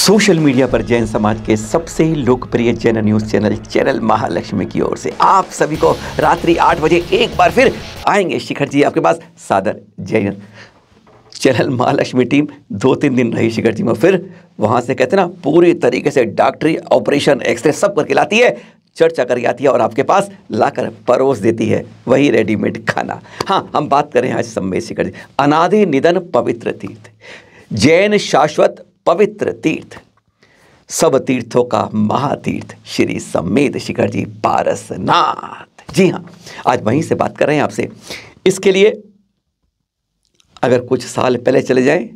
Social media पर जैन समाज के सबसे लोकप्रिय जैन न्यूज़ चैनल महालक्ष्मी की ओर से आप सभी को रात्रि 8 बजे एक बार फिर आएंगे शिखर जी आपके पास सादर जैन। चैनल महालक्ष्मी टीम 2-3 दिन रही शिखर जी में, फिर वहाँ से कहते ना पूरी तरीके से डॉक्टरी ऑपरेशन एक्सरे सब करके लाती है, चर्चा करके आती है और आपके पास लाकर परोस देती है वही रेडीमेड खाना। हाँ, हम बात करें आज सम्मेद शिखर जी, अनादि निधन पवित्र तीर्थ, जैन शाश्वत पवित्र तीर्थ, सब तीर्थों का महातीर्थ श्री सम्मेद शिखर जी पारसनाथ। जी हाँ, आज वहीं से बात कर रहे हैं आपसे। इसके लिए अगर कुछ साल पहले चले जाएं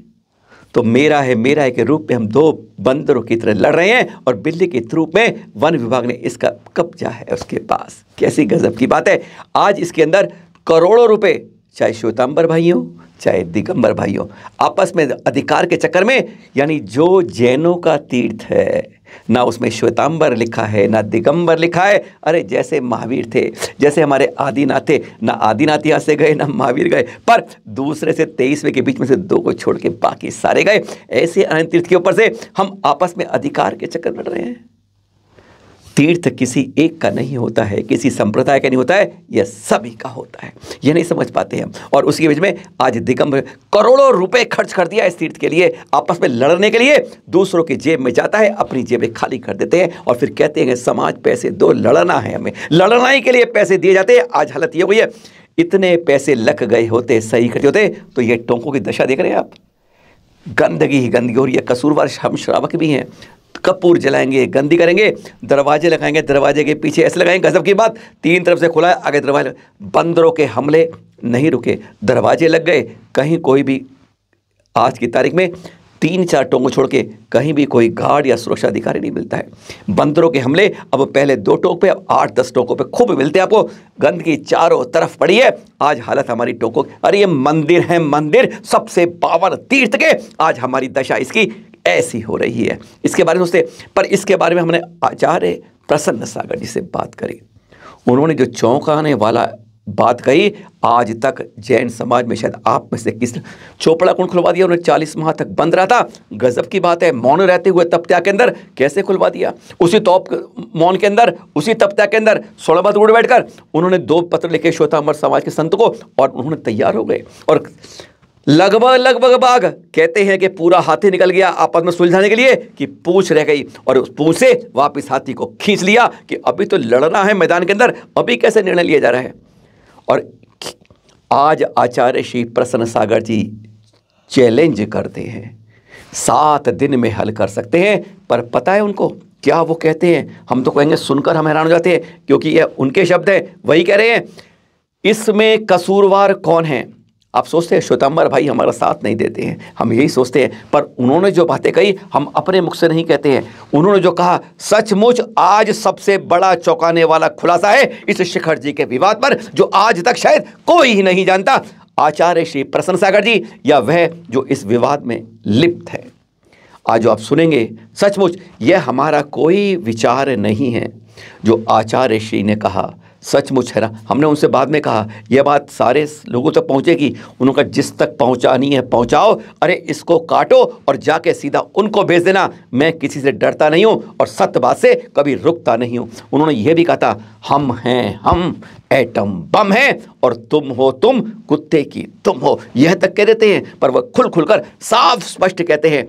तो मेरा है के रूप में हम 2 बंदरों की तरह लड़ रहे हैं और बिल्ली के रूप में वन विभाग ने इसका कब्जा है उसके पास। कैसी गजब की बात है। आज इसके अंदर करोड़ों रुपए, चाहे श्वेतांबर भाई हो चाहे दिगंबर भाई हो, आपस में अधिकार के चक्कर में, यानी जो जैनों का तीर्थ है ना उसमें श्वेतांबर लिखा है ना दिगंबर लिखा है। अरे जैसे महावीर थे, जैसे हमारे आदिनाथ थे, ना आदिनाथ यहाँ से गए ना महावीर गए, पर दूसरे से 23वें के बीच में से 2 को छोड़ के बाकी सारे गए। ऐसे अनंत तीर्थ के ऊपर से हम आपस में अधिकार के चक्कर लड़ रहे हैं। तीर्थ किसी एक का नहीं होता है, किसी संप्रदाय का नहीं होता है, यह सभी का होता है। ये नहीं समझ पाते हैं। और उसके बीच में आज दिगंबर करोड़ों रुपए खर्च कर दिया इस तीर्थ के लिए, आपस में लड़ने के लिए। दूसरों की जेब में जाता है, अपनी जेबें खाली कर देते हैं और फिर कहते हैं समाज पैसे दो, लड़ना है हमें, लड़ना के लिए पैसे दिए जाते हैं। आज हालत ये हुई है, इतने पैसे लग गए होते, सही करते होते तो ये टोंकों की दशा देख रहे हैं आप। गंदगी ही गंदगी हो रही है। कसूरवार हम श्रावक भी हैं, कपूर जलाएंगे, गंदी करेंगे, दरवाजे लगाएंगे, दरवाजे के पीछे ऐसे लगाएंगे। गजब की बात, 3 तरफ से खुला है, आगे दरवाजे। बंदरों के हमले नहीं रुके, दरवाजे लग गए। कहीं कोई भी आज की तारीख में 3-4 टोंकों छोड़ के कहीं भी कोई गार्ड या सुरक्षा अधिकारी नहीं मिलता है। बंदरों के हमले अब पहले 2 टोंक पे, अब 8-10 टोंकों पे खूब मिलते हैं आपको। गंदगी चारों तरफ पड़ी है। आज हालत हमारी टोंकों, अरे ये मंदिर है, मंदिर सबसे पावन तीर्थ के, आज हमारी दशा इसकी ऐसी हो रही है। इसके बारे में सोचते, पर इसके बारे में हमने आचार्य प्रसन्न सागर जी से बात करी। उन्होंने जो चौंकाने वाला बात कही, आज तक जैन समाज में शायद आप में से किस चोपड़ा कुंड खुलवा दिया उन्होंने। 40 माह तक बंद रहा था। गजब की बात है, मौन रहते हुए तपत्या के अंदर कैसे खुलवा दिया। उसी तोप मौन के अंदर, उसी तपत्या के अंदर 16 उड़ बैठकर उन्होंने 2 पत्र लिखे श्वेतांबर समाज के संत को और उन्होंने तैयार हो गए। और लगभग बाग कहते हैं कि पूरा हाथी निकल गया आपस में सुलझाने के लिए कि पूंछ रह गई, और उस पूंछ से वापस हाथी को खींच लिया कि अभी तो लड़ना है मैदान के अंदर, अभी कैसे निर्णय लिया जा रहा है। और आज आचार्य श्री प्रसन्न सागर जी चैलेंज करते हैं, 7 दिन में हल कर सकते हैं। पर पता है उनको क्या वो कहते हैं? हम तो कहेंगे सुनकर हम हैरान हो जाते हैं, क्योंकि ये उनके शब्द हैं। वही कह रहे हैं, इसमें कसूरवार कौन है? आप सोचते हैं श्वेतांबर भाई हमारा साथ नहीं देते हैं, हम यही सोचते हैं, पर उन्होंने जो बातें कही हम अपने मुख से नहीं कहते हैं। उन्होंने जो कहा सचमुच आज सबसे बड़ा चौंकाने वाला खुलासा है इस शिखर जी के विवाद पर, जो आज तक शायद कोई ही नहीं जानता। आचार्य श्री प्रसन्न सागर जी या वह जो इस विवाद में लिप्त है। आज जो आप सुनेंगे, सचमुच यह हमारा कोई विचार नहीं है। जो आचार्य श्री ने कहा सचमुच है ना। हमने उनसे बाद में कहा यह बात सारे लोगों तक पहुंचेगी। उन्होंने कहा जिस तक पहुंचानी है पहुंचाओ, अरे इसको काटो और जाके सीधा उनको भेज देना। मैं किसी से डरता नहीं हूँ और सत्य बात से कभी रुकता नहीं हूँ। उन्होंने यह भी कहा था, हम हैं हम, एटम बम है और तुम हो तुम, कुत्ते की तुम हो। यह तक कह देते हैं, पर वह खुलकर साफ स्पष्ट कहते हैं।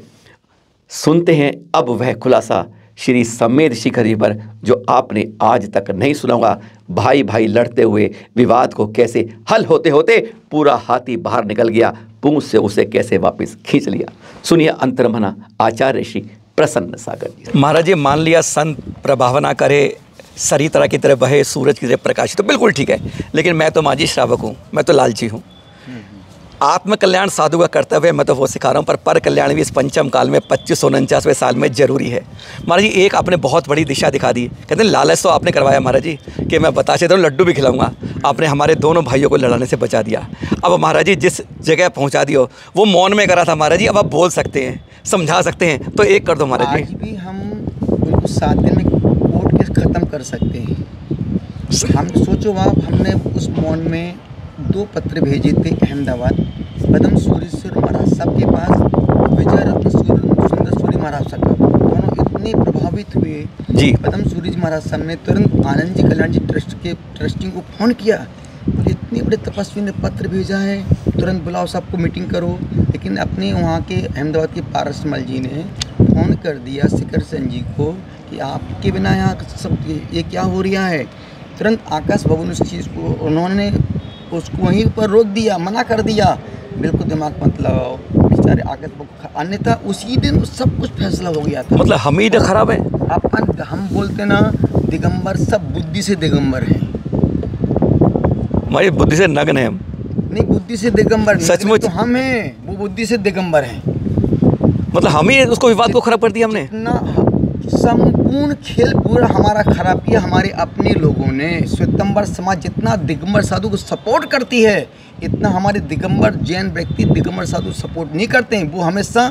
सुनते हैं अब वह खुलासा श्री सम्मेद शिखर जी पर, जो आपने आज तक नहीं सुना होगा। भाई भाई लड़ते हुए विवाद को कैसे हल होते होते पूरा हाथी बाहर निकल गया, पूंछ से उसे कैसे वापस खींच लिया। सुनिए अंतर्मना आचार्य श्री प्रसन्न सागर जी। महाराज जी, मान लिया संत प्रभावना करे, सरी तरह की तरह बहे, सूरज की तरह प्रकाशित, तो बिल्कुल ठीक है। लेकिन मैं तो मांझी श्रावक हूँ, मैं तो लालची हूँ। आत्म कल्याण साधु का कर्तव्य मैं तो वो सिखा रहा हूँ, पर कल्याण भी इस पंचम काल में 2549वें साल में जरूरी है। महाराज जी, एक आपने बहुत बड़ी दिशा दिखा दी। कहते हैं लालच तो आपने करवाया महाराज जी कि मैं बता देता हूँ लड्डू भी खिलाऊंगा। आपने हमारे दोनों भाइयों को लड़ाने से बचा दिया। अब महाराज जी जिस जगह पहुँचा दियो वो मौन में करा था महाराज जी, अब आप बोल सकते हैं, समझा सकते हैं, तो एक कर दो महाराज जी। आज भी हम बिल्कुल 7 दिन में कोर्ट केस ख़त्म कर सकते हैं। हम सोचो आप, हमने उस मौन में 2 पत्र भेजे थे अहमदाबाद, पद्म सूर्य महाराज साहब के पास, विजय रत्न सुंदर सूर्य महाराज साहब इतने प्रभावित हुए जी। पद्म सूर्य जी महाराज साहब ने तुरंत आनंद जी कल्याण जी ट्रस्ट के ट्रस्टी को फ़ोन किया, बोले इतने बड़े तपस्वी ने पत्र भेजा है, तुरंत बुलाओ सबको मीटिंग करो। लेकिन अपने वहाँ के अहमदाबाद के पारसमल जी ने फ़ोन कर दिया शिखर सेन जी को कि आपके बिना यहाँ सब ये क्या हो रहा है। तुरंत आकाश भवन उस चीज़ को उन्होंने उसको वहीं पर रोक दिया, मना कर दिया, बिल्कुल दिमाग मत लगाओ बेचारे आकाश भवन। अन्यथा उसी दिन सब कुछ फैसला हो गया था। मतलब हम ही तो खराब है। अपन हम बोलते ना दिगंबर सब बुद्धि से दिगंबर हैं। हमारी बुद्धि से नग्न है हम। नहीं, बुद्धि से दिगंबर नहीं, सचमुच तो हम हैं, वो बुद्धि से दिगंबर हैं। मतलब हम ही उसको विवाद को खराब कर दिया हमने। ना संपूर्ण खेल पूरा हमारा खराब किया हमारे अपने लोगों ने। श्वेतंबर समाज जितना दिगंबर साधु को सपोर्ट करती है, इतना हमारे दिगंबर जैन व्यक्ति दिगंबर साधु सपोर्ट नहीं करते हैं। वो हमेशा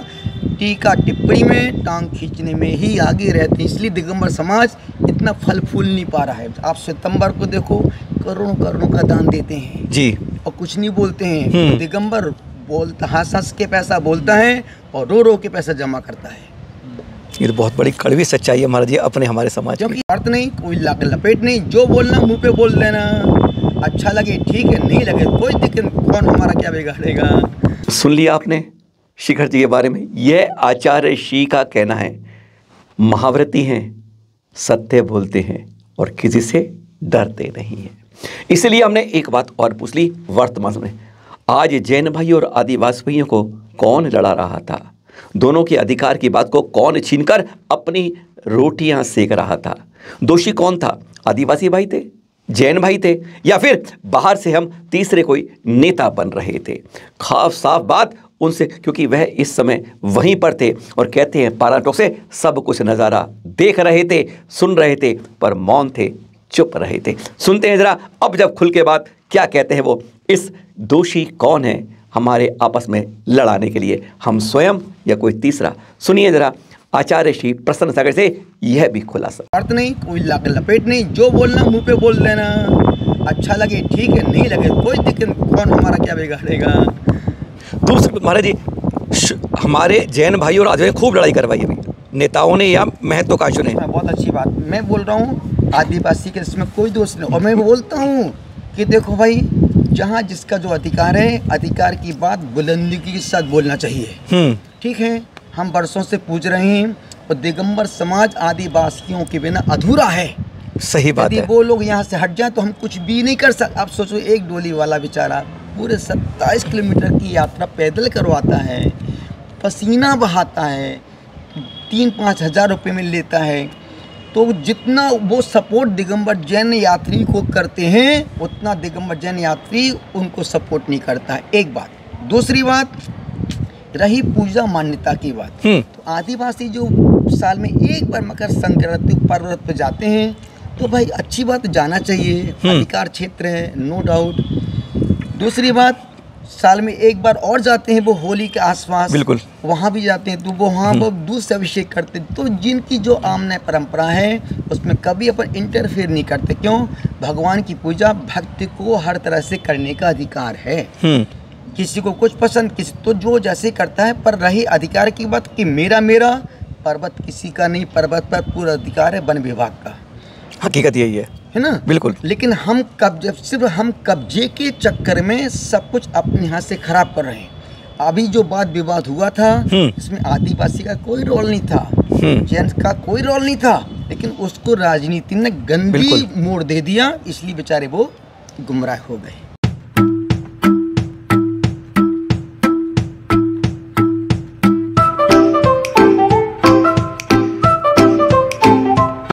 टीका टिप्पणी में टांग खींचने में ही आगे रहते हैं। इसलिए दिगंबर समाज इतना फल फूल नहीं पा रहा है। आप श्वेतंबर को देखो, करोड़ों करोड़ों का दान देते हैं जी, और कुछ नहीं बोलते हैं। दिगंबर बोलता हंस हंस के पैसा बोलता है और रो रो के पैसा जमा करता है। ये तो बहुत बड़ी कड़वी सच्चाई है महाराज जी अपने हमारे समाज क्योंकि अर्थ नहीं, कोई लपेट नहीं, जो बोलना मुंह पे बोल देना, अच्छा लगे ठीक है, नहीं लगे कोई दिक्कत, कौन हमारा क्या बिगाड़ेगा। सुन लिया आपने शिखर जी के बारे में। यह आचार्य श्री का कहना है, महाव्रती हैं, सत्य बोलते हैं और किसी से डरते नहीं हैं। इसलिए हमने एक बात और पूछ ली वर्तमान में, आज जैन भाई और आदिवासी भाइयों को कौन लड़ा रहा था? दोनों के अधिकार की बात को कौन छीनकर अपनी रोटियां सेक रहा था? दोषी कौन था? आदिवासी भाई थे, जैन भाई थे, या फिर बाहर से हम तीसरे कोई नेता बन रहे थे? साफ बात उनसे, क्योंकि वह इस समय वहीं पर थे और कहते हैं पाराटोक से सब कुछ नज़ारा देख रहे थे, सुन रहे थे, पर मौन थे, चुप रहे थे। सुनते हैं जरा अब जब खुल के बात क्या कहते हैं वो, इस दोषी कौन है हमारे आपस में लड़ाने के लिए, हम स्वयं या कोई तीसरा? सुनिए जरा आचार्य श्री प्रसन्न सागर से यह भी खुलासा। अर्थ नहीं, कोई लपेट नहीं, जो बोलना मुंह पे बोल देना, अच्छा लगे ठीक है, नहीं लगे कोई दिक्कत, कौन हमारा क्या बिगाड़ेगा। दूसरे महाराज जी, हमारे जैन भाई और आदिवासी खूब लड़ाई करवाई अभी नेताओं ने या महत्वाकांक्षों ने। बहुत अच्छी बात, मैं बोल रहा हूँ आदिवासी के इसमें कोई दोष नहीं। और मैं बोलता हूँ कि देखो भाई, जहाँ जिसका जो अधिकार है, अधिकार की बात बुलंदी के साथ बोलना चाहिए। ठीक है, हम वर्षों से पूछ रहे हैं और दिगंबर समाज आदिवासियों के बिना अधूरा है। सही बात है। यदि वो लोग यहाँ से हट जाए तो हम कुछ भी नहीं कर सकते। आप सोचो, एक डोली वाला बेचारा पूरे 27 किलोमीटर की यात्रा पैदल करवाता है, पसीना बहाता है, 3-5 हज़ार रुपये में लेता है, तो जितना वो सपोर्ट दिगंबर जैन यात्री को करते हैं उतना दिगंबर जैन यात्री उनको सपोर्ट नहीं करता है। एक बात। दूसरी बात रही पूजा मान्यता की बात, तो आदिवासी जो साल में एक बार मकर संक्रांति पर्व पे जाते हैं, तो भाई अच्छी बात, जाना चाहिए, अधिकार क्षेत्र है, नो डाउट। दूसरी बात, साल में एक बार और जाते हैं वो होली के आसपास, बिल्कुल वहाँ भी जाते हैं, तो वो वहाँ वो दूध से अभिषेक करते हैं। तो जिनकी जो आमना परंपरा है उसमें कभी अपन इंटरफेयर नहीं करते। क्यों? भगवान की पूजा भक्ति को हर तरह से करने का अधिकार है। किसी को कुछ पसंद, किसी तो जो जैसे करता है। पर रही अधिकार की बात कि मेरा पर्वत किसी का नहीं, पर्वत पर पूरा अधिकार है वन विभाग का। हकीकत यही है ना? बिल्कुल। लेकिन हम सिर्फ हम कब्जे के चक्कर में सब कुछ अपने हाथ से खराब कर रहे हैं। अभी जो बात विवाद हुआ था इसमें आदिवासी का कोई रोल नहीं था, जेंट्स का कोई रोल नहीं था, लेकिन उसको राजनीति ने गंदी मोड़ दे दिया, इसलिए बेचारे वो गुमराह हो गए।